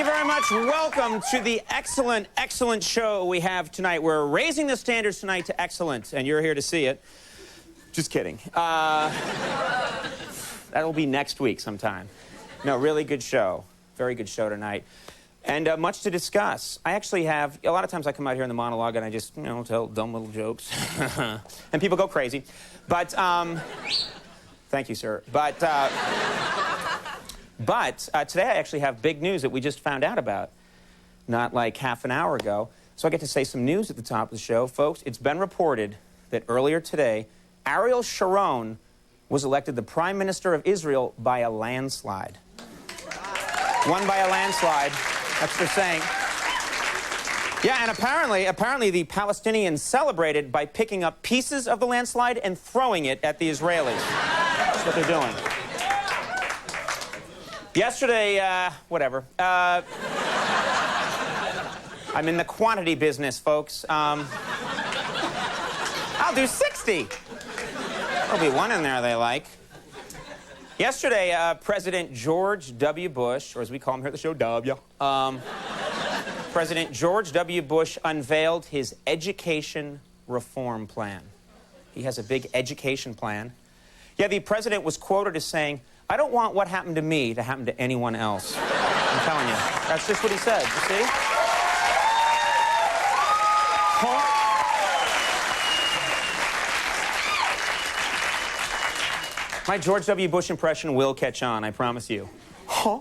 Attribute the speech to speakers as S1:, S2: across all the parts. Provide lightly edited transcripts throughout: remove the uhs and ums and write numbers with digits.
S1: very much. Welcome to the excellent, excellent show we have tonight. We're raising the standards tonight to excellent, and you're here to see it. Just kidding. That'll be next week sometime. No, really good show. Very good show tonight. And much to discuss. I actually have, a lot of times I come out here in the monologue and I just, tell dumb little jokes. And people go crazy. But, thank you, sir. But today I actually have big news that we just found out about. Not like half an hour ago. So I get to say some news at the top of the show. Folks, it's been reported that earlier today, Ariel Sharon was elected the Prime Minister of Israel by a landslide. Won by a landslide. That's what they're saying. Yeah, and apparently the Palestinians celebrated by picking up pieces of the landslide and throwing it at the Israelis. That's what they're doing. Yesterday, whatever. I'm in the quantity business, folks. I'll do 60. There'll be one in there they like. Yesterday, President George W. Bush, or as we call him here at the show, W. President George W. Bush unveiled his education reform plan. He has a big education plan. Yeah, the president was quoted as saying, "I don't want what happened to me to happen to anyone else." I'm telling you. That's just what he said, you see? Huh? My George W. Bush impression will catch on, I promise you. Huh?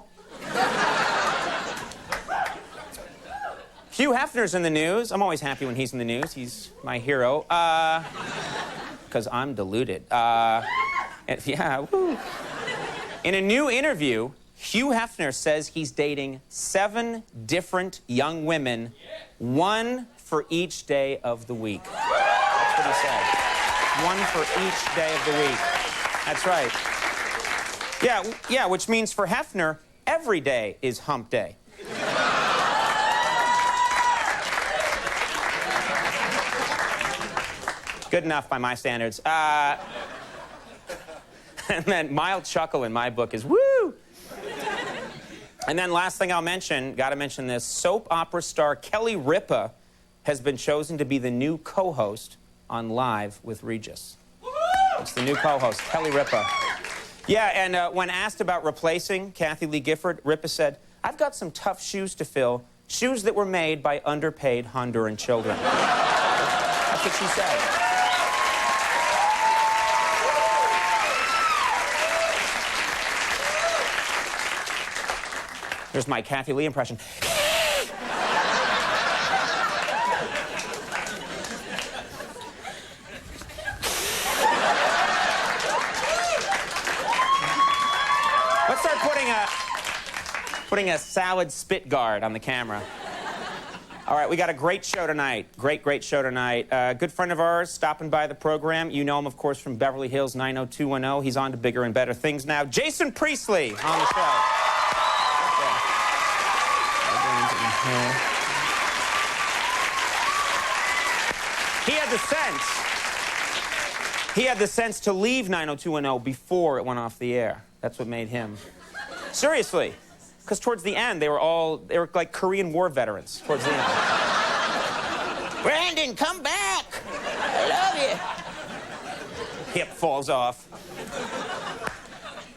S1: Hugh Hefner's in the news. I'm always happy when he's in the news. He's my hero. Because I'm deluded. Yeah, woo. In a new interview, Hugh Hefner says he's dating 7 different young women, 1 for each day of the week. That's what he said. 1 for each day of the week. That's right. Yeah, which means for Hefner, every day is hump day. Good enough by my standards. And then mild chuckle in my book is woo! And then last thing I'll mention, gotta mention this, soap opera star Kelly Ripa has been chosen to be the new co-host on Live with Regis. It's the new co-host, Kelly Ripa. Yeah, and when asked about replacing Kathy Lee Gifford, Ripa said, "I've got some tough shoes to fill, shoes that were made by underpaid Honduran children." That's what she said. Here's my Kathy Lee impression. Let's start putting a salad spit guard on the camera. All right, we got a great show tonight. Great show tonight. Good friend of ours stopping by the program. You know him, of course, from Beverly Hills 90210. He's on to bigger and better things now. Jason Priestley on the show. He had the sense to leave 90210 before it went off the air. That's what made him. Seriously. Because towards the end, they were like Korean War veterans towards the end. "Brandon, come back! I love you!" Hip falls off.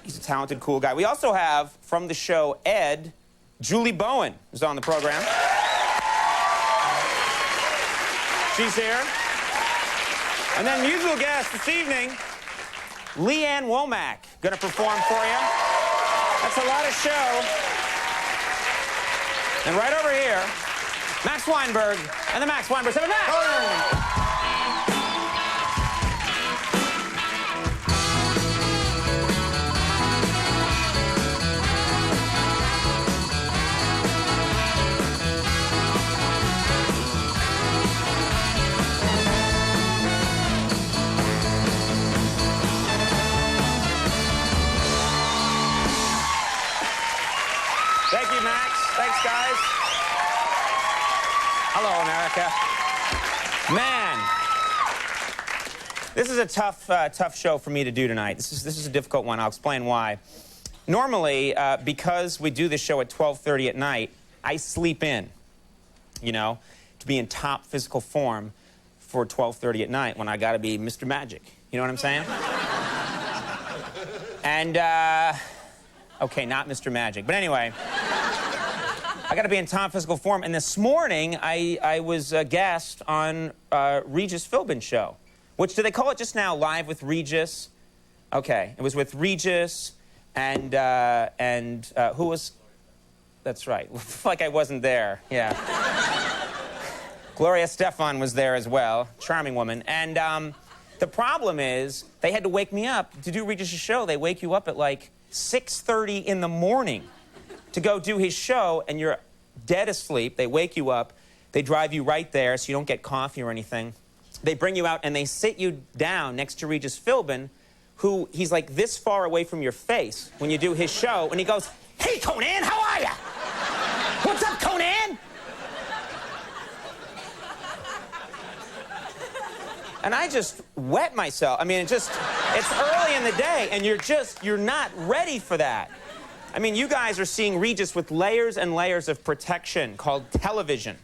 S1: He's a talented, cool guy. We also have, from the show Ed, Julie Bowen is on the program. She's here. And then musical guest this evening, Leanne Womack, gonna perform for you. That's a lot of show. And right over here, Max Weinberg and the Max Weinberg 7 Max. Thank you, Max. Thanks, guys. Hello, America. Man, this is a tough show for me to do tonight. This is a difficult one. I'll explain why. Normally, because we do this show at 12:30 at night, I sleep in, you know, to be in top physical form for 12:30 at night when I got to be Mr. Magic. You know what I'm saying? And, okay, not Mr. Magic. But anyway, I got to be in top physical form. And this morning, I was a guest on Regis Philbin's show. Which, do they call it just now Live with Regis? Okay, it was with Regis and who was... That's right. Like I wasn't there. Yeah. Gloria Estefan was there as well. Charming woman. And the problem is, they had to wake me up to do Regis' show. They wake you up at like 6:30 in the morning to go do his show, and you're dead asleep. They wake you up. They drive you right there so you don't get coffee or anything. They bring you out, and they sit you down next to Regis Philbin, who he's like this far away from your face when you do his show, and he goes, "Hey, Conan, how are ya? What's up, Conan?" And I just wet myself. I mean, it's early in the day, and you're not ready for that. I mean, you guys are seeing Regis with layers and layers of protection called television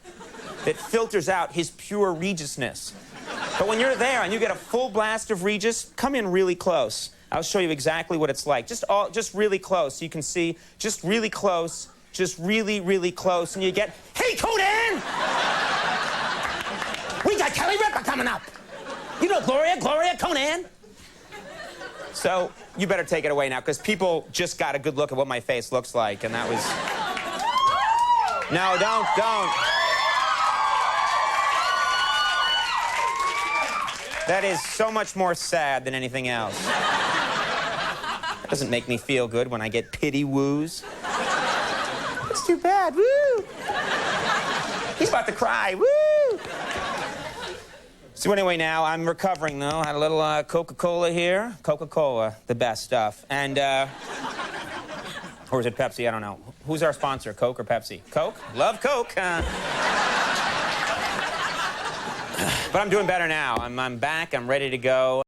S1: that filters out his pure Regisness. But when you're there and you get a full blast of Regis, come in really close. I'll show you exactly what it's like. Just really close, so you can see, just really close, just really, really close, and you get, "Hey, Conan! We got Kelly Ripa coming up. You know Gloria, Conan." So you better take it away now, because people just got a good look at what my face looks like, and that was... No, don't. That is so much more sad than anything else. It doesn't make me feel good when I get pity woos. It's too bad, woo! He's about to cry, woo! So anyway, now I'm recovering, though. I had a little Coca-Cola here. Coca-Cola, the best stuff. And, or is it Pepsi? I don't know. Who's our sponsor, Coke or Pepsi? Coke? Love Coke. But I'm doing better now. I'm back. I'm ready to go.